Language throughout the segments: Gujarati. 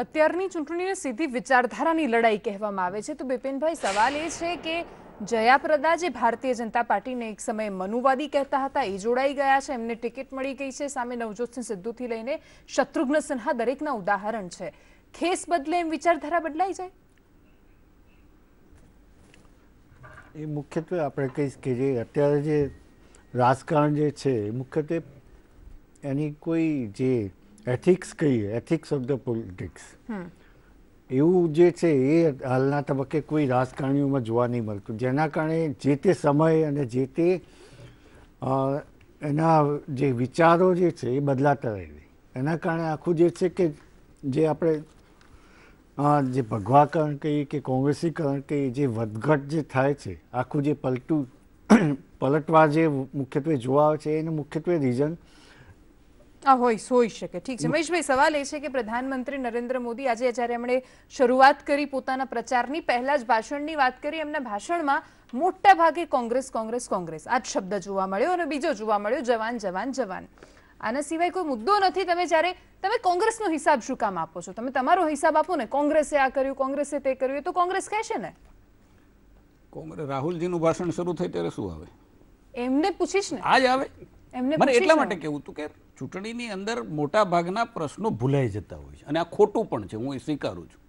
અત્યારની ચૂંટણીને સીધી વિચારધારાની લડાઈ કહેવામાં આવે છે તો બિપિનભાઈ સવાલ એ છે કે જયાપ્રદા જે ભારતીય જનતા પાર્ટીને એક સમયે મનુવાદી કહેતા હતા એ જોડાઈ ગયા છે, એમને ટિકિટ મળી ગઈ છે, સામે નવજોતસિંહ સિદ્ધુથી લઈને શત્રુઘ્ન સિન્હા દરેકના ઉદાહરણ છે. ખેસ બદલે એમ વિચારધારા બદલાઈ જાય? એ મુખ્યત્વે આપણે કહીશ કે જે અત્યારે જે રાજકારણ જે છે એ મુખ્યત્વે એની કોઈ જે એથિક્સ કહીએ, એથિક્સ ઓફ ધ પોલિટિક્સ એવું જે છે એ હાલના તબક્કે કોઈ રાજકારણીઓમાં જોવા નહીં મળતું, જેના કારણે જે તે સમય અને જે તે એના જે વિચારો જે છે એ બદલાતા રહે. એના કારણે આખું જે છે કે જે આપણે જે ભગવાકરણ કહીએ કે કોંગ્રેસીકરણ કહીએ, જે વધઘટ જે થાય છે, આખું જે પલટવાર જે મુખ્યત્વે જોવા આવે છે એનું મુખ્યત્વે રીઝન હોઈ શકે. ઠીક છે મહેશભાઈ, સવાલ એ છે કે પ્રધાનમંત્રી નરેન્દ્ર મોદી આજે જ્યારે એમણે શરૂઆત કરી પોતાના પ્રચારની, પહેલા જ ભાષણની વાત કરી, એમના ભાષણમાં મોટા ભાગે કોંગ્રેસ કોંગ્રેસ કોંગ્રેસ આ જ શબ્દ જોવા મળ્યો અને બીજો જોવા મળ્યો જવાન જવાન જવાન. આના સિવાય કોઈ મુદ્દો નથી. તમે કોંગ્રેસનો હિસાબ શું કામ આપો છો? તમે તમારો હિસાબ આપો ને, કોંગ્રેસે આ કર્યું, કોંગ્રેસે તે કર્યું, તો કોંગ્રેસ કહેશે ને. કોંગ્રેસ રાહુલજીનું ભાષણ શરૂ થાય ત્યારે શું આવે? એમને પૂછીશ ને, આજ આવે. એમને મને એટલા માટે કહેવું હતું કે ચૂંટણીની અંદર મોટા ભાગના પ્રશ્નો ભૂલાઈ જતા હોય છે અને આ ખોટું પણ છે, હું એ સ્વીકારું છું.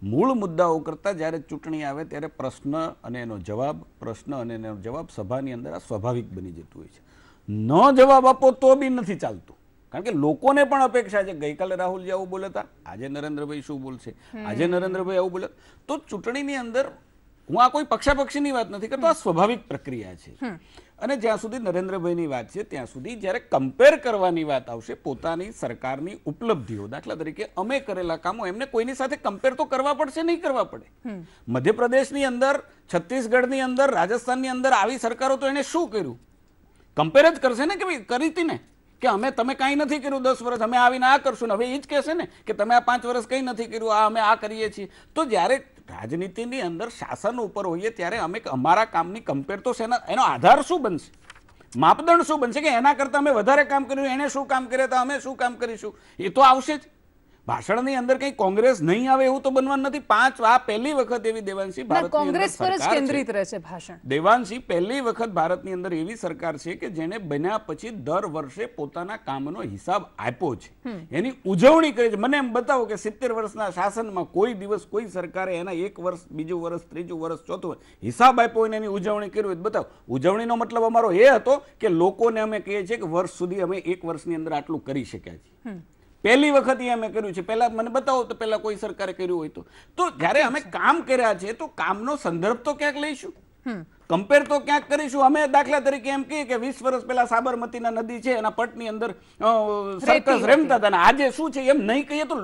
મૂળ મુદ્દાઓ કરતાં જ્યારે ચૂંટણી આવે ત્યારે પ્રશ્ન અને એનો જવાબ, પ્રશ્ન અને એનો જવાબ સભાની અંદર આ સ્વાભાવિક બની જતું હોય છે. ન જવાબ આપો તો બી નથી ચાલતું, કારણ કે લોકોને પણ અપેક્ષા છે. ગઈકાલે રાહુલજી આવું બોલ્યા હતા, આજે નરેન્દ્રભાઈ શું બોલશે, આજે નરેન્દ્રભાઈ આવું બોલ્યા. તો ચૂંટણીની અંદર હું આ કોઈ પક્ષાપક્ષીની વાત નથી કરતો, આ સ્વાભાવિક પ્રક્રિયા છે. અને જ્યાં સુધી નરેન્દ્રભાઈની વાત છે ત્યાં સુધી જ્યારે કમ્પેર કરવાની વાત આવશે પોતાની સરકારની ઉપલબ્ધિઓ, દાખલા તરીકે અમે કરેલા કામો, એમને કોઈની સાથે કમ્પેર તો કરવા પડશે, નહીં કરવા પડે. મધ્યપ્રદેશની અંદર, છત્તીસગઢની અંદર, રાજસ્થાનની અંદર આવી સરકારો તો એને શું કર્યું કમ્પેર જ કરશે ને, કે ભાઈ કરી હતી ને કે તમે કાંઈ નથી કર્યું 10 વર્ષ, અમે આવીને આ કરશું ને. હવે એ જ કહેશે ને કે તમે આ 5 વર્ષ કંઈ નથી કર્યું, આ અમે આ કરીએ છીએ. તો જ્યારે રાજનીતિની અંદર શાસન ઉપર હોઈએ ત્યારે અમે અમારા કામની કમ્પેર તો એનો આધાર શું બનશે, માપદંડ શું બનશે કે એના કરતાં અમે વધારે કામ કર્યું, એને શું કામ કર્યા હતા, અમે શું કામ કરીશું, એ તો આવશે જ. ભાષણની અંદર કઈ કોંગ્રેસ નહીં આવે એવું તો બનવાનું નથી. આ પહેલી વખત એવી દેવાંશી કોંગ્રેસ પર જ કેન્દ્રિત રહે છે ભાષણ. દેવાંશી પહેલી વખત ભારતની અંદર એવી સરકાર છે કે જેને બન્યા પછી દર વર્ષે પોતાના કામનો હિસાબ આપ્યો છે, એની ઉજવણી કરી છે. મને એમ બતાવો કે 70 વર્ષના શાસનમાં કોઈ દિવસ કોઈ સરકારે એના 1 વર્ષ, બીજું વર્ષ, ત્રીજું વર્ષ, ચોથું હિસાબ આપ્યો હોય એની ઉજવણી કરી હોય બતાવો. ઉજવણીનો મતલબ અમારો એ હતો કે લોકોને અમે કહીએ છીએ કે વર્ષ સુધી અમે 1 વર્ષની અંદર આટલું કરી શક્યા છીએ. પહેલી વખત એ અમે કર્યું છે. પહેલા મને બતાવો તો પહેલા કોઈ સરકારે કર્યું હોય તો જ્યારે અમે કામ કર્યા છે તો કામનો સંદર્ભ તો ક્યાંક લઈશું, કમ્પેર તો ક્યાંક કરીશું. અમે દાખલા તરીકે એમ કહીએ કે 20 વર્ષ પહેલા સાબરમતીના નદી છે એના પટની અંદર સર્કસ રમતા હતા, આજે શું છે એમ નહીં કહીએ તો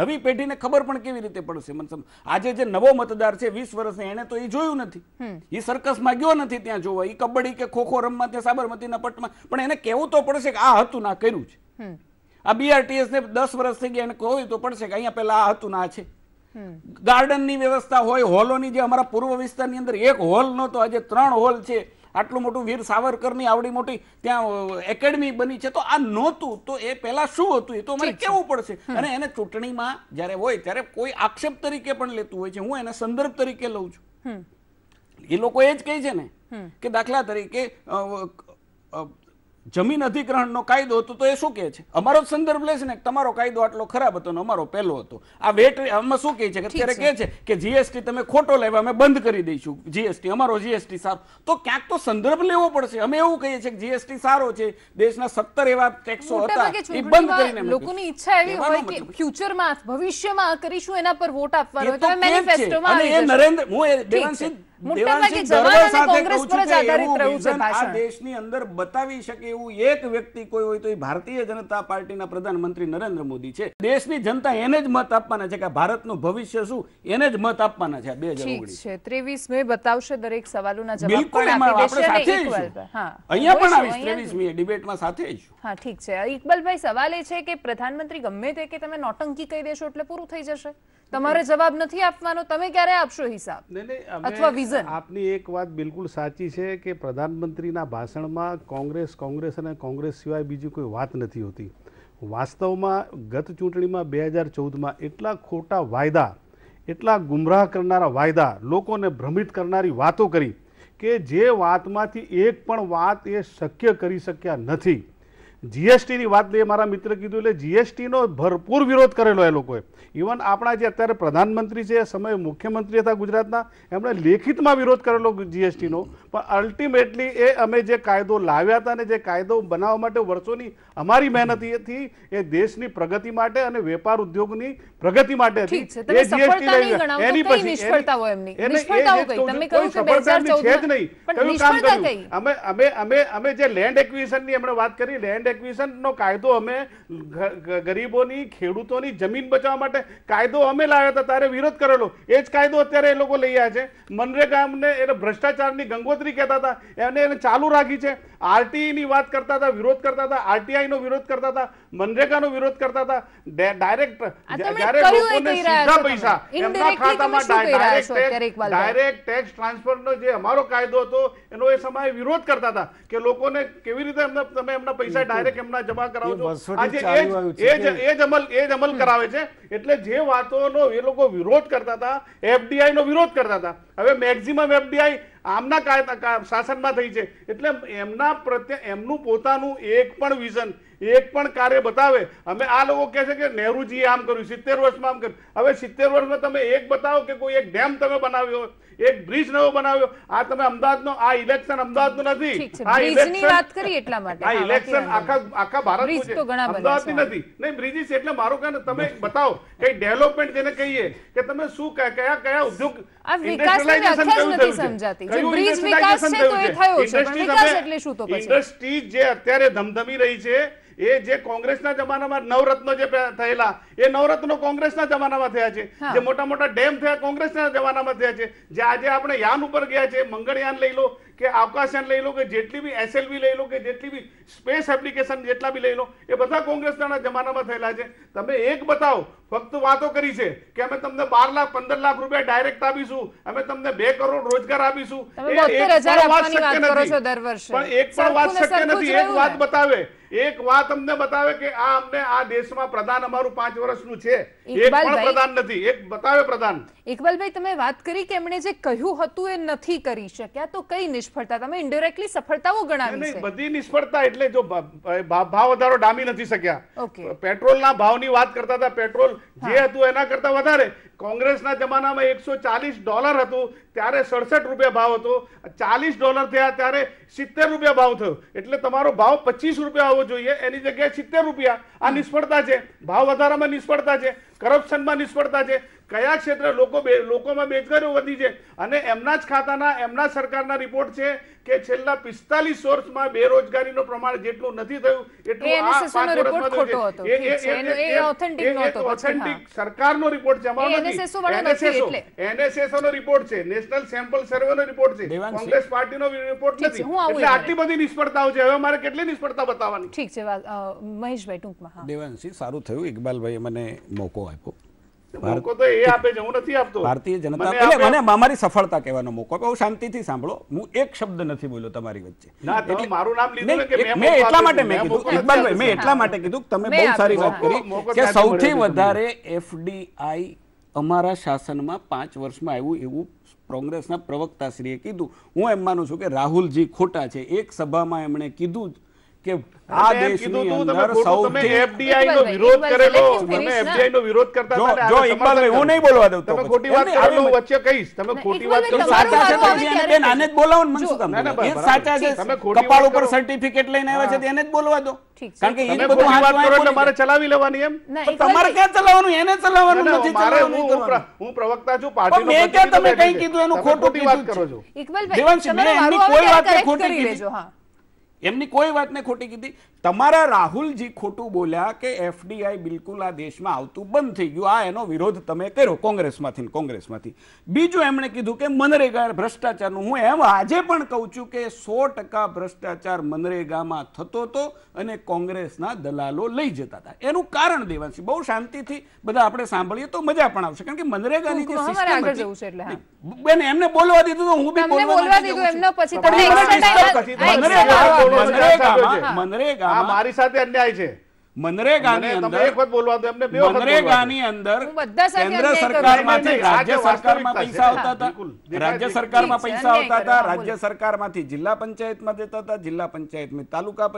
નવી પેઢીને ખબર પણ કેવી રીતે પડશે. આજે જે નવો મતદાર છે 20 વર્ષની, એને તો એ જોયું નથી, એ સર્કસમાં ગયો નથી ત્યાં જોવા, એ કબડ્ડી કે ખોખો રમવા ત્યાં સાબરમતીના પટમાં, પણ એને કહેવું તો પડશે કે આ હતું ના કર્યું છે. આ BRTS ને 10 વર્ષ થઈ ગયા, એને કહ્યું તો પડશે કે અહીંયા પેલા આ હતું ના છે. ગાર્ડનની વ્યવસ્થા હોય, હોલોની, જે અમારા પૂર્વ વિસ્તારની અંદર 1 હોલ નહોતો, આજે 3 હોલ છે. આટલું મોટું વીર સાવરકરની આવડી મોટી ત્યાં એકેડમી બની છે. તો આ નહોતું તો એ પહેલા શું હતું એ તો અમારે કહેવું પડશે. અને એને ચૂંટણીમાં જ્યારે હોય ત્યારે કોઈ આક્ષેપ તરીકે પણ લેતું હોય છે, હું એને સંદર્ભ તરીકે લઉં છું. એ લોકો એ જ કહે છે ને કે દાખલા તરીકે જમીન અધિગ્રહણનો કાયદો હતો તો એ શું કહે છે, અમારો સંદર્ભ લેશે ને તમારો કાયદો આટલો ખરાબ હતો ને અમારો પહેલો હતો. આ વેટ આમાં શું કહે છે કે અત્યારે કહે છે કે GST તમે ખોટો લાવ્યા, અમે બંધ કરી દઈશું GST, અમારો GST સારો. તો ક્યાંક તો સંદર્ભ લેવો પડશે. અમે એવું કહીએ છીએ કે GST સારો છે, દેશના 17 એવા ટેક્સો હતા એ બંધ કરીને. લોકોની ઈચ્છા એવી હોય કે ફ્યુચરમાં, ભવિષ્યમાં કરીશું, એના પર વોટ આપવાનો. તો મેનિફેસ્ટોમાં આવી જશે. નરેન્દ્ર, હું એ દેવાંશી દેશની અંદર બતાવી શકે એવું એક વ્યક્તિ કોઈ હોય તો એ ભારતીય જનતા પાર્ટીના પ્રધાનમંત્રી નરેન્દ્ર મોદી છે. દેશની જનતા એને જ મત આપવાના છે કે ભારતનું ભવિષ્ય શું, એને જ મત આપવાના છે. 2019 છે, 23 મે બતાવશે દરેક સવાલોના જવાબ. બિલકુલ, આપણે સાથે અહીંયા પણ આવીશ 23 મે ડિબેટમાં સાથે આવીશું. હા ઠીક છે. ઇકબાલભાઈ, સવાલ એ છે કે પ્રધાનમંત્રી ગમે તે કે તમે નોટંકી કહી દેશો એટલે પૂરું થઈ જશે, તમારે જવાબ નથી આપવાનો, તમે ક્યારે આપશો હિસાબ અથવા વિઝન? આપની એક વાત બિલકુલ સાચી છે કે પ્રધાનમંત્રીના ભાષણમાં કોંગ્રેસ અને કોંગ્રેસ સિવાય બીજી કોઈ વાત નથી હોતી. વાસ્તવમાં ગત ચૂંટણીમાં 2014માં એટલા ખોટા વાયદા, એટલા ગુમરાહ કરનારા વાયદા, લોકોને ભ્રમિત કરનારી વાતો કરી કે જે વાતમાંથી એક પણ વાત એ શક્ય કરી શક્યા નથી. જીએસટીની વાત લઈએ, મારા મિત્ર કીધું એટલે જીએસટીનો ભરપૂર વિરોધ કરેલો એ લોકોએ. ઇવન આપણા જે અત્યારે પ્રધાનમંત્રી છે, એ સમયે મુખ્યમંત્રી હતા ગુજરાતના, એમણે લેખિતમાં વિરોધ કરેલો જીએસટીનો. પણ અલ્ટિમેટલી એ અમે જે કાયદો લાવ્યા હતા ને જે કાયદો બનાવવા માટે વર્ષોની અમારી મહેનત હતી, એ દેશની પ્રગતિ માટે અને વેપાર ઉદ્યોગની પ્રગતિ માટે હતી. એ જીએસટી એની પછી નિષ્ફળતાઓ એમની નિષ્ફળતાઓ કઈ તમે કહ્યું કે 2014 છે જ નહીં. કયું કામ કર્યું? અમે જે લેન્ડ એક્વિઝિશનની એમણે વાત કરી, લેન્ડ એક્વિઝિશનનો કાયદો અમે ગરીબોની, ખેડૂતોની જમીન બચાવવા માટે કાયદો અમે લાવ્યા હતા, ત્યારે વિરોધ કરેલો. એ જ કાયદો અત્યારે એ લોકો લઈ આવ્યા છે. મનરેગાને એને ભ્રષ્ટાચારની ગંગોત્રી કહેતા હતા, એને ચાલુ રાખી છે. આરટીઈ ની વાત કરતા હતા, વિરોધ કરતા હતા, આરટીઆઈ નો વિરોધ કરતા હતા, મનરેગાનો વિરોધ કરતા હતા. ડાયરેક્ટ જ્યારે લોકોને સીધા પૈસા એમના ખાતામાં ડાયરેક્ટ ટેક્સ ટ્રાન્સફરનો જે અમારો કાયદો હતો એનો એ સમયે વિરોધ કરતા હતા કે લોકોને કેવી રીતે તમે એમના પૈસા ડાયરેક્ટ એમના જમા કરાવો છો. આજે એ જ અમલ કરાવે છે. એટલે જે વાતોનો એ લોકો વિરોધ કરતા હતા, એફડીઆઈ નો વિરોધ કરતા હતા, હવે મેક્સિમમ એફડીઆઈ આમના શાસનમાં થઈ છે. એટલે એમના પ્રત્યે એમનું પોતાનું એક પણ વિઝન, એક પણ કાર્ય બતાવે. અમે આ લોકો કહે છે કે નહેરુજીએ આમ કર્યું, 70 વર્ષમાં આમ કર્યું. હવે 70 વર્ષમાં તમે એક બતાવો કે કોઈ એક ડેમ તમે બનાવ્યો, એક બ્રિજ નવો બનાવ્યો. આ તમે અમદાવાદનો, આ ઇલેક્શન અમદાવાદનું નથી, આ ઇલેક્શન વાત કરી એટલા માટે, આ ઇલેક્શન આખા ભારતનું છે, અમદાવાદની નથી. નહીં, બ્રિજીસ એટલે મારો કહે તમે બતાવો કઈ ડેવલપમેન્ટ જેને કહીએ કે તમે શું કયા ઉદ્યોગ ઇન્ડસ્ટ્રીઝ જે અત્યારે ધમધમી રહી છે, એ જે કોંગ્રેસના જમાનામાં નવરત્નો જે થયેલા, એ નવરત્નો કોંગ્રેસના જમાનામાં થયા છે. જે મોટા મોટા ડેમ થયા કોંગ્રેસના જમાનામાં થયા છે. જે આજે આપણે યાન ઉપર ગયા છે, મંગળયાન લઈ લો કે આકાશયાન લઈ લો કે જેટલી બી એસએલવી લઈ લો કે જેટલી બી સ્પેસ એપ્લિકેશન જેટલા બી લઈ લો, એ બધા કોંગ્રેસના જમાનામાં થયેલા છે. તમે એક બતાવો. ફક્ત વાતો કરી છે કે અમે તમને 12 લાખ 15 લાખ રૂપિયા ડાયરેક્ટ આપીશું, અમે તમને 2 કરોડ રોજગાર આપીશું. પણ એક પણ વાત શક્ય નથી. એક વાત બતાવે, એક વાત અમને બતાવે કે આ અમને આ દેશમાં પ્રધાન અમારું 5 વર્ષનું છે, એક પણ પ્રધાન નથી. એક બતાવે પ્રધાન. ઇકબાલભાઈ, તમે વાત કરી કે એમણે જે કહ્યું હતું એ નથી કરી શક્યા, તો કઈ નિષ્ફળતા તમે ઇનડાયરેક્ટલી સફળતાઓ ગણાવી છે? બધી નિષ્ફળતા એટલે જો ભાવ વધારો ડામી નથી શક્યા. પેટ્રોલના ભાવની વાત કરતા હતા, પેટ્રોલ જે હતું એના કરતા વધારે. કોંગ્રેસના જમાનામાં $140 હતું, ત્યારે 67 રૂપિયા ભાવ હતો. $40 થયા ત્યારે 70 રૂપિયા ભાવ થયો. એટલે તમારો ભાવ 25 રૂપિયા આવવો જોઈએ, એની જગ્યાએ 70 રૂપિયા. આ નિષ્ફળતા છે. ભાવ વધારામાં નિષ્ફળતા છે, કરપ્શનમાં નિષ્ફળતા છે. કયા ક્ષેત્રે લોકોમાં બેરોજગારી વધી છે, અને એમના જ ખાતાના, એમના સરકારના રિપોર્ટ છે કે છેલ્લા 45 વર્ષમાં બેરોજગારીનું પ્રમાણ જેટલું નથી થયું એટલું આ 5 વર્ષમાં થયું છે. ઓથેન્ટિક સરકારનો રિપોર્ટ છે, અમારો નથી. એનએસએસ નો રિપોર્ટ છે, નેશનલ સેમ્પલ સર્વેનો રિપોર્ટ છે, કોંગ્રેસ પાર્ટીનો રિપોર્ટ નથી. એટલે આટલી બધી નિષ્ફળતાઓ છે. હવે મારે કેટલી નિષ્ફળતા બતાવવાની? ઠીક છે મહેશભાઈ, ટૂંકમાં. દેવાંશી, સારું થયું ઇકબાલભાઈ મને મોકો આપ્યો. ભારતીય જનતા એટલે મને અમારી સફળતા કહેવાનો મોકો આપ્યો. શાંતિથી સાંભળો, હું એક શબ્દ નથી બોલ્યો તમારી વચ્ચે. મેં એટલા માટે મેં કીધું ઇકબાલભાઈ, મેં એટલા માટે કીધું તમે બહુ સારી વાત કરી કે સૌથી વધારે એફડીઆઈ અમારા શાસનમાં 5 વર્ષમાં આવ્યું એવું કોંગ્રેસના પ્રવક્તાશ્રીએ કીધું. હું એમ માનું છું કે રાહુલજી ખોટા છે. એક સભામાં એમણે કીધું કે આ દેશની અંદર સૌથી એફડીઆઈ નો વિરોધ કરેલો, તમે એફડીઆઈ નો વિરોધ કરતા હતા. જો ઇકબાલભાઈ, હું નહીં બોલવા દઉં. તમે ખોટી વાત કરો, વચ્ચે કહીશ. તમે ખોટી વાત કરો. સાચા છે તો બેન આને જ બોલાવો ને. મને શું કામ? એ સાચા છે, કપાળ ઉપર સર્ટિફિકેટ લઈને આવ્યા છે, એને જ બોલવા દો. કારણ કે એ બધું વાત કરો એટલે મારે ચલાવી લેવાની એમ. તમારે ક્યાં ચલાવવાનું? એને ચલાવવાનું નથી. ચલાવવાનું હું પ્રવક્તા છું પાર્ટીનો. મેં ક્યાં તમે કઈ કીધું એનું ખોટું વાત કરો છો? દેવાંશી, મેં એમની કોઈ વાત ખોટી કીધી, એમની કોઈ વાતને ખોટી કીધી. તમારા રાહુલજી ખોટું બોલ્યા કે એફડીઆઈ બિલકુલ આ દેશમાં આવતું બંધ થઈ ગયું. આ એનો વિરોધ તમે કર્યો કોંગ્રેસમાંથી. બીજું એમણે કીધું કે મનરેગા ભ્રષ્ટાચારનું. હું એમ આજે પણ કહું છું કે 100% ભ્રષ્ટાચાર મનરેગામાં થતો હતો અને કોંગ્રેસના દલાલો લઈ જતા હતા. એનું કારણ દેવાંશી, બહુ શાંતિથી બધા આપણે સાંભળીએ તો મજા પણ આવશે. કારણ કે મનરેગાની જે સિસ્ટમ હતી, બેન એમને બોલવા દીધું તો હું બી બોલવા દીધું. મનરેગા મારી સાથે અન્યાય છે. મનરેગાની અંદર એક વખત બોલવા દો એમને, બે વખત બોલવા દો. મનરેગાની અંદર હું બધા સાથે કેન્દ્ર અન્યાય કરું. સરકારમાંથી નહીં, રાજ્ય આ સરકારમાં વાસ્તવિકતા પૈસા છે. આવતા હતા, બિલકુલ. રાજ્ય સરકારમાં ઠીક છે, પૈસા આવતા અન્યાય હતા, કરો. રાજ્ય સરકારમાંથી જિલ્લા પંચાયતમાં જતા હતા, જિલ્લા પંચાયતમાં તાલુકા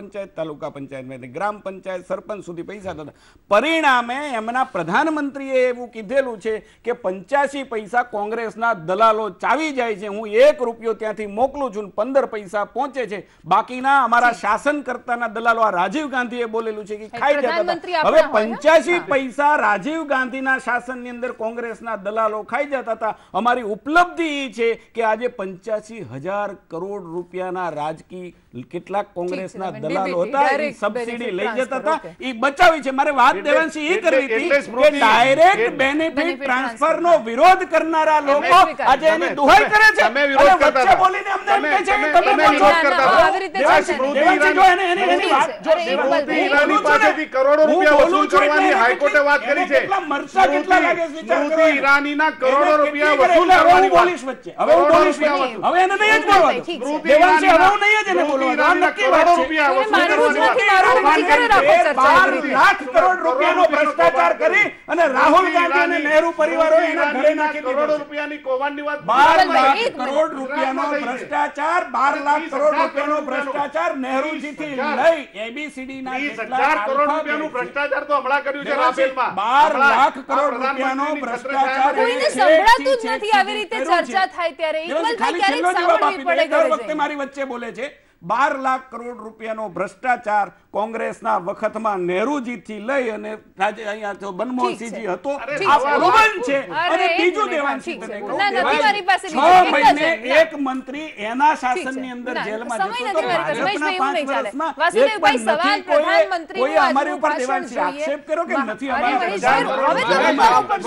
પંચાયતમાંથી ગ્રામ પંચાયત, સરપંચ સુધી પૈસા થતા. પરિણામે એમના પ્રધાનમંત્રીએ એવું કીધેલું છે કે 85 પૈસા કોંગ્રેસના દલાલો ચાવી જાય છે, હું 1 રૂપિયો ત્યાંથી મોકલું છું, 15 પૈસા પહોંચે છે, બાકીના અમારા શાસનકર્તાના દલાલો, આ રાજીવ ગાંધીએ બોલેલું છે કે ખાઈ જતા પ્રધાનમંત્રી હતા. હવે આપણા હોય, 85 પૈસા રાજીવ ગાંધીના શાસનની અંદર કોંગ્રેસના દલાલો ખાઈ જતા હતા. અમારી ઉપલબ્ધિ એ છે કે આજે 85,000 કરોડ રૂપિયાના રાજકીય કેટલાક કોંગ્રેસના તમે દલાલો direct હતા, એ સબસિડી લઈ જતા હતા, transfer, એ બચાવી છે. મારે વાત દેવાંશી એ કરવી હતી એટલે કે સ્મૃતિ, ડાયરેક્ટ બેનિફિટ benefit ટ્રાન્સફરનો વિરોધ કરનારા લોકો સ્વીકાર્યું. આજે એની દુહાઈ કરે છે તમે વિરોધ અને કરતા વચ્ચે હતા. બોલીને અમને એમ કહે છે કે તમે તમે વિરોધ બોલો. કરતા ના, હતા. આવી રીતે દેવાંશી, ચાલશે સ્મૃતિ દેવાંશી જો એની વાત જો અરે, સ્મૃતિ એક ઈરાની બોલું છું ને, પાસેથી કરોડો હું રૂપિયા બોલું વસૂલ છું એટલે કરવાની એને હાઈકોર્ટે વાત કરી છે. કેટલા મરચા કેટલા લાગે છે વિચાર કરો. સ્મૃતિ ઈરાનીના કરોડો રૂપિયા વસૂલ હવે હું કરવાની વાત. બોલીશ વચ્ચે, હવે હું બોલીશ વચ્ચે. હવે એને નહીં જ બોલવા દો. ઠીક છે. દેવાંશી, હવે હું નહીં જ એને બોલવા દો. આ નક્કી વાત કરોડો છે. રૂપિયા કોઈને વસૂલ માનવું જ કરવાની નથી, વાત. મારું નથી, ઘરે રાખો ચર્ચા એવી 12 રીતે. લાખ કરોડ રૂપિયાનો ભ્રષ્ટાચાર કરી અને રાહુલ ગાંધી અને નહેરુ પરિવારો એના ઘરે નાખી દીધો કરોડો છે. રૂપિયાની કૌભાંડની વાત. 12 લાખ એક મિનિટ. કરોડ રૂપિયાનો ભ્રષ્ટાચાર, 12 લાખ કરોડ રૂપિયાનો ભ્રષ્ટાચાર નહેરુજીથી લઈ એબીસીડી ના 30,000 કરોડ રૂપિયાનું ભ્રષ્ટાચાર તો હમણાં કર્યું છે રાફેલમાં. 12 લાખ હમણાં કરોડ આ રૂપિયાનો પ્રધાનમંત્રીની ભ્રષ્ટાચાર કોઈને છેક સંભળાતું જ છેક નથી આવી રીતે કર્યું છે. ચર્ચા થાય ત્યારે. દેવાંશી, ઇકબાલભાઈ ખાલી છેલ્લો ક્યારેક જવાબ સાંભળવી આપી દો. પડે દર ઘરે વખતે જઈને. મારી વચ્ચે બોલે છે. 12 લાખ કરોડ રૂપિયાનો ભ્રષ્ટાચાર કોંગ્રેસના વખતમાં નહેરુજીથી લઈ અને અહીંયા તો મનમોહનસિંહજી હતો. ઠીક આ છે. પ્રોબન છે. અરે, અને એક બીજું મિનિટ, દેવાંશી ઠીક તને છે. કહું, ના, નથી દેવાંશી, મારી પાસે 6 બીજું. એક જ મહિને છે. એક મંત્રી એના શાસનની છે. અંદર ના, જેલમાં સમય જતો નથી તો મારી પાસે. ભાજપના મહેશભાઈ, એવું 5 નહીં ચાલે. વર્ષમાં વાસુદેવભાઈ, એક પણ સવાલ નથી કોઈએ- પ્રધાનમંત્રીનું કોઈએ અમારી આજનું ઉપર ભાષણ દેવાંશી જોઈએ. આક્ષેપ કર્યો કે નથી અરે, અમારી મહેશભાઈ, ઉપર. હવે તો તમારા ઉપર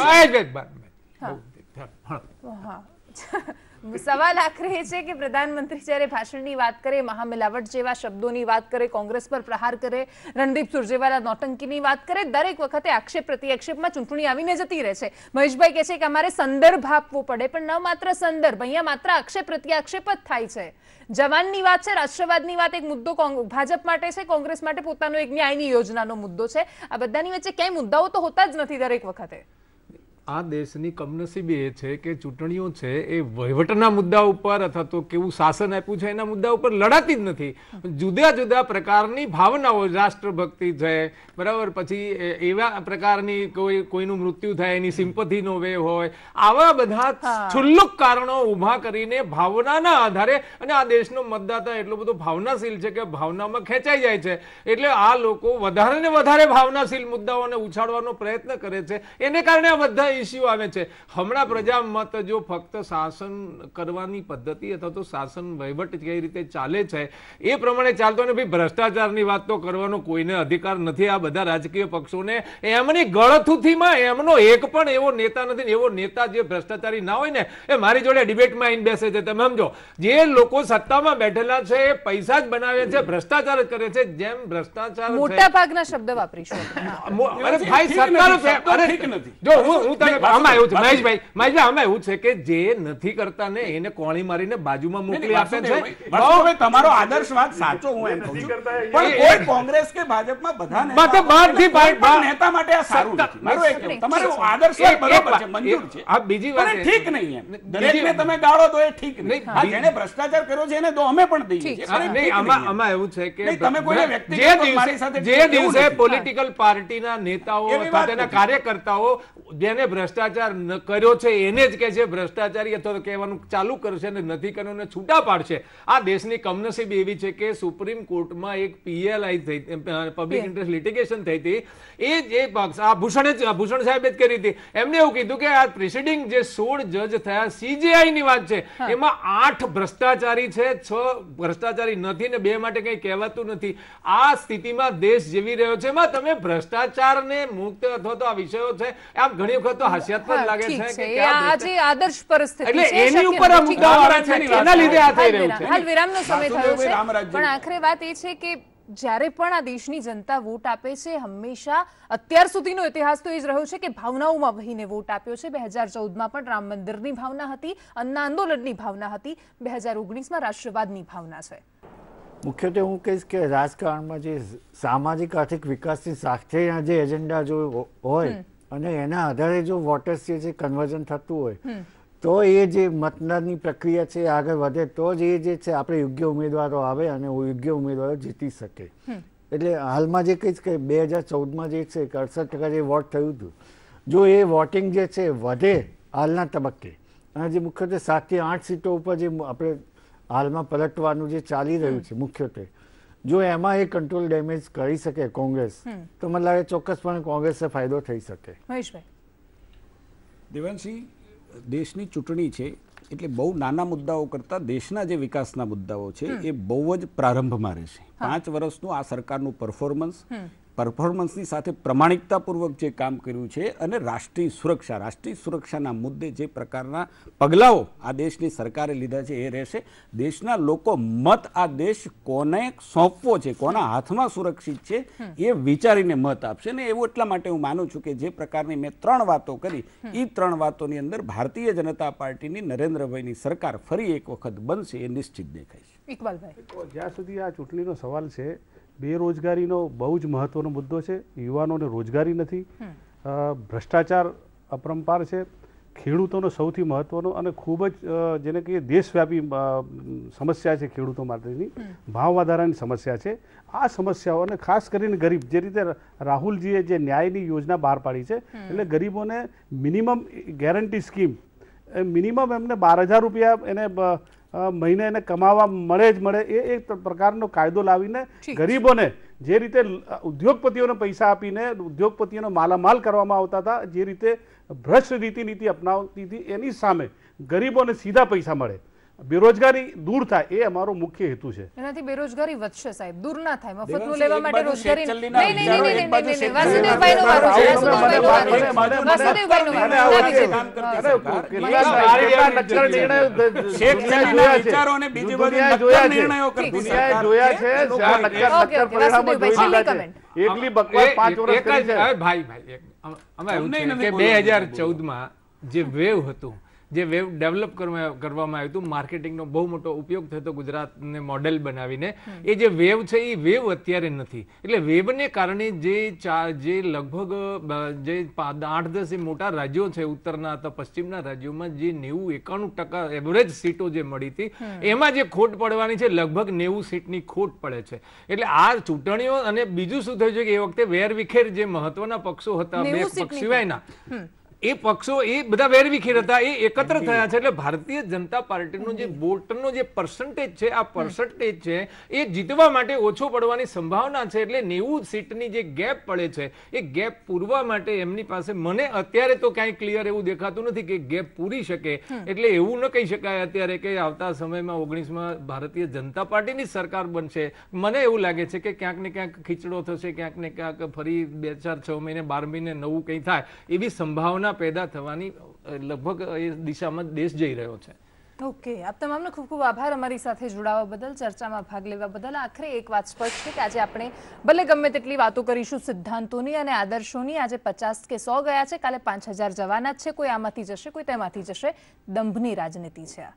હા. સવાલ આખરે એ છે કે પ્રધાનમંત્રી જ્યારે ભાષણની વાત કરે, મહામિલાવટ જેવા શબ્દોની વાત કરે, કોંગ્રેસ પર પ્રહાર કરે, રણદીપ સુરજેવાલા નોટંકીની વાત કરે, દરેક વખતે આક્ષેપ પ્રત્યાક્ષેપમાં ચૂંટણી આવીને જતી રહે છે. મહેશભાઈ કહે છે કે અમારે સંદર્ભ આપવો પડે, પણ ન માત્ર સંદર્ભ, અહીંયા માત્ર આક્ષેપ પ્રત્યાક્ષેપ જ થાય છે. જવાનની વાત છે, રાષ્ટ્રવાદની વાત, એક મુદ્દો ભાજપ માટે છે, કોંગ્રેસ માટે પોતાનો એક ન્યાયની યોજનાનો મુદ્દો છે. આ બધાની વચ્ચે ક્યાંય મુદ્દાઓ તો હોતા જ નથી દરેક વખતે. આ દેશની કમનસીબી એ છે કે ચૂંટણીઓ છે એ વહીવટના મુદ્દા ઉપર અથવા તો કેવું શાસન આપ્યું છે એના મુદ્દા ઉપર લડાતી જ નથી. જુદા જુદા પ્રકારની ભાવનાઓ, રાષ્ટ્રભક્તિ છે, બરાબર, પછી એવા પ્રકારની કોઈનું મૃત્યુ થાય એની સિમ્પથીનો વે હોય, આવા બધા ક્ષુલ્લક કારણો ઊભા કરીને ભાવનાના આધારે, અને આ દેશનો મતદાતા એટલો બધો ભાવનાશીલ છે કે ભાવનામાં ખેંચાઈ જાય છે, એટલે આ લોકો વધારે ને વધારે ભાવનાશીલ મુદ્દાઓને ઉછાળવાનો પ્રયત્ન કરે છે. એને કારણે આ બધા ઇસ્યુ આવે છે. હમણાં પ્રજા મત જો ફક્ત શાસન કરવાની પદ્ધતિ અથવા તો શાસન વહીવટ કઈ રીતે ચાલે છે એ પ્રમાણે ચાલતો, ને ભાઈ ભ્રષ્ટાચારની વાત તો કરવાનો કોઈને અધિકાર નથી. આ બધા રાજકીય પક્ષોને એમની ગળથુથીમાં એમનો એક પણ એવો નેતા નથી. એવો નેતા જે ભ્રષ્ટાચારી ના હોય ને એ મારી જોડે ડિબેટમાં આવીને બેસે છે. તમે સમજો, જે લોકો સત્તામાં બેઠેલા છે એ પૈસા જ બનાવે છે, ભ્રષ્ટાચાર જ કરે છે. જેમ ભ્રષ્ટાચાર મોટા ભાગના શબ્દ વાપરીશું. અરે ભાઈ, સત્તાનો ઠીક નથી. જો હું આમાં એવું છે મહેશભાઈ, આમાં એવું છે કે જે નથી કરતા ને એને કોણી મારીને બાજુમાં મોકલી આપે છે. હવે તમારો આદર્શવાદ સાચો, હું એમ કહું છું. પણ કોઈ કોંગ્રેસ કે ભાજપમાં બધા નેતા માટે આ સારું નથી. મારું એક કહેવું, તમારો આદર્શવાદ બરોબર છે, મંજૂર છે. આ બીજી વાત પણ ઠીક નહીં એમ. દરેકને તમે ગાળો તો એ ઠીક નહીં. આ જેને ભ્રષ્ટાચાર કર્યો છે એને તો અમે પણ દઈએ છીએ. પણ નહીં, ઠીક નહીં એમ. આમાં એવું છે કે નહીં, તમે કોઈને વ્યક્તિગત મારી સાથે જે એવું દિવસે નથી. પોલિટિકલ પાર્ટીના નેતાઓ એવી અથવા વાત તેના નથી. કાર્યકર્તાઓ જેને ભ્રષ્ટાચાર કર્યો છે એને જ કે છે ભ્રષ્ટાચારી, અથવા તો કહેવાનું ચાલુ કરશે અને નથી કર્યું ને છૂટા પાડશે. આ દેશની કમનસીબી એવી છે કે સુપ્રીમ કોર્ટમાં એક PLI થઈ, પબ્લિક ઇન્ટરેસ્ટ લિટિગેશન થઈ હતી. એ જે પક્ષ આ ભૂષણ સાહેબે જ કરી હતી. એમને એવું કીધું કે આ પ્રિસિડિંગ જે 16 જજ થયા CJI ની વાત છે એમાં 8 ભ્રષ્ટાચારી છે, 6 ભ્રષ્ટાચારી નથી ને 2 માટે કઈ કહેવાતું નથી. આ સ્થિતિમાં દેશ જીવી રહ્યો છે. એમાં તમે ભ્રષ્ટાચારને મુક્ત અથવા તો આ વિષયો છે આમ ઘણી વખત તો હાસ્યાસ્પદ લાગે છે કે આજે આદર્શ પરિસ્થિતિ એટલે છે, એની શક્ય ઉપર આ નથી. મુદ્દાઓ આવે છે, એના લીધે આ થઈ રહ્યું છે. હાલ વિરામનો સમય થયો છે, રામરાજ્ય. પણ આખરે વાત એ છે કે જ્યારે પણ આ દેશની જનતા વોટ આપે છે, હંમેશા અત્યાર સુધીનો ઇતિહાસ તો એ જ રહ્યો છે કે ભાવનાઓમાં વહીને વોટ આપ્યો છે. 2014માં પણ રામ મંદિરની ભાવના હતી, અન્ના આંદોલનની ભાવના હતી, 2019માં રાષ્ટ્રવાદની ભાવના છે. મુખ્યત્વે હું કહીશ કે રાજકારણમાં જે સામાજિક આર્થિક વિકાસની સાથેના જે એજન્ડા જો હોય અને એના આધારે જો વોટર્સ જે છે કન્વર્ઝન થતું હોય તો એ જે મતદાનની પ્રક્રિયા છે આગળ વધે તો જ એ જે છે આપણે યોગ્ય ઉમેદવારો આવે અને યોગ્ય ઉમેદવારો જીતી શકે. એટલે હાલમાં જે કહીશ કે 2014માં જે છે 68% જે વોટ થયું હતું, જો એ વોટિંગ જે છે વધે હાલના તબક્કે અને જે મુખ્યત્વે 7 થી 8 સીટો ઉપર જે આપણે હાલમાં પલટવાનું જે ચાલી રહ્યું છે મુખ્યત્વે, જો એમાં એ કંટ્રોલ ડેમેજ કરી શકે કોંગ્રેસ તો મને લાગે ચોક્કસપણે કોંગ્રેસને ફાયદો થઈ શકે. મહેશભાઈ, દેવાંશી, દેશની ચૂંટણી છે એટલે બહુ નાના મુદ્દાઓ કરતા દેશના જે વિકાસના મુદ્દાઓ છે એ બહુ જ પ્રારંભમાં રહેશે. 5 વર્ષનું આ સરકારનું પરફોર્મન્સની સાથે પ્રમાણિકતાપૂર્વક જે કામ કર્યું છે અને રાષ્ટ્રીય સુરક્ષાના મુદ્દે જે પ્રકારના પગલાઓ આ દેશની સરકારે લીધા છે એ રહેશે. દેશના લોકો મત આ દેશ કોને સોંપવો છે, કોના હાથમાં સુરક્ષિત છે એ વિચારીને મત આપશે. ને એવું એટલા માટે હું માનું છું કે જે પ્રકારની મેં 3 વાતો કરી એ 3 વાતોની અંદર ભારતીય જનતા પાર્ટીની નરેન્દ્રભાઈની સરકાર ફરી એક વખત બનશે એ નિશ્ચિત દેખાય છે. ઇકબાલભાઈ, જ્યાં સુધી આ ચૂંટણીનો સવાલ છે, બેરોજગારીનો બહુ જ મહત્વનો મુદ્દો છે. યુવાનોને રોજગારી નથી, ભ્રષ્ટાચાર અપરંપાર છે, ખેડૂતોનો સૌથી મહત્વનો અને ખૂબ જ જેને કહીએ દેશવ્યાપી સમસ્યા છે ખેડૂતો માટેની, ભાવ વધારાની સમસ્યા છે. આ સમસ્યાઓને ખાસ કરીને ગરીબ, જે રીતે રાહુલજીએ જે ન્યાયની યોજના બહાર પાડી છે, એટલે ગરીબોને મિનિમમ ગેરંટી સ્કીમ, મિનિમમ એમને 12,000 રૂપિયા એને મહિને એને કમાવા મળે જ મળે એ એક પ્રકારનો કાયદો લાવીને ગરીબોને, જે રીતે ઉદ્યોગપતિઓને પૈસા આપીને ઉદ્યોગપતિઓનો માલામાલ કરવામાં આવતા હતા, જે રીતે ભ્રષ્ટ નીતિ અપનાવતી હતી, એની સામે ગરીબોને સીધા પૈસા મળે, બેરોજગારી દૂર થાય, એ અમારો મુખ્ય હેતુ છે. એનાથી બેરોજગારી વધશે સાહેબ, દૂર ના થાય. મફતનું લેવા માટે રોજગારી નહીં. વાસુદેવભાઈનો વારો છે. એકલી બકવાસ 5 વર્ષ કરી છે. ભાઈ અમે એવું છે કે 2014માં જે વેવ હતું, જે વેવ ડેવલપ કરવામાં આવ્યું હતું, માર્કેટિંગનો બહુ મોટો ઉપયોગ થતો ગુજરાતને મોડેલ બનાવીને, એ જે વેવ છે એ વેવ અત્યારે નથી. એટલે વેવને કારણે જે લગભગ જે 8-10 મોટા રાજ્યો છે ઉત્તરના અથવા પશ્ચિમના રાજ્યોમાં જે 90-91% એવરેજ સીટો જે મળી હતી, એમાં જે ખોટ પડવાની છે લગભગ 90 સીટની ખોટ પડે છે. એટલે આ ચૂંટણીઓ, અને બીજું શું થયું છે કે એ વખતે વેરવિખેર જે મહત્વના પક્ષો હતા, 2 પક્ષ સિવાયના, એ પક્ષો એ બધા વેરવિખેર હતા, એ એકત્ર થયા છે. એટલે ભારતીય જનતા પાર્ટીનો જે વોટનો જે પર્સન્ટેજ છે, આ પર્સન્ટેજ છે એ જીતવા માટે ઓછો પડવાની સંભાવના છે. એટલે 90 સીટની જે ગેપ પડે છે એ ગેપ પૂરવા માટે એમની પાસે, મને અત્યારે તો કાંઈ ક્લિયર એવું દેખાતું નથી કે ગેપ પૂરી શકે. એટલે એવું ન કહી શકાય અત્યારે કે આવતા સમયમાં 19માં ભારતીય જનતા પાર્ટીની સરકાર બનશે. મને એવું લાગે છે કે ક્યાંક ને ક્યાંક ખીચડો થશે, ક્યાંક ને ક્યાંક ફરી 2-4-6 મહિને 12 મહિને નવું કંઈ થાય એવી સંભાવના પેદા થવાની લગભગ એ દિશામાં દેશ જઈ રહ્યો છે. ઓકે, આપ તમામનો ખૂબ ખૂબ આભાર અમારી સાથે જોડાવા બદલ, ચર્ચામાં ભાગ લેવા બદલ. આખરે એક વાત સ્પષ્ટ છે કે આજે આપણે ભલે ગમે તેટલી વાતો કરીશું સિદ્ધાંતોની અને આદર્શોની, આજે 50 કે 100 ગયા છે, કાલે 5,000 જવાના જ છે. કોઈ આમાંથી જશે, કોઈ તેમાંથી જશે. દંભની રાજનીતિ છે આ.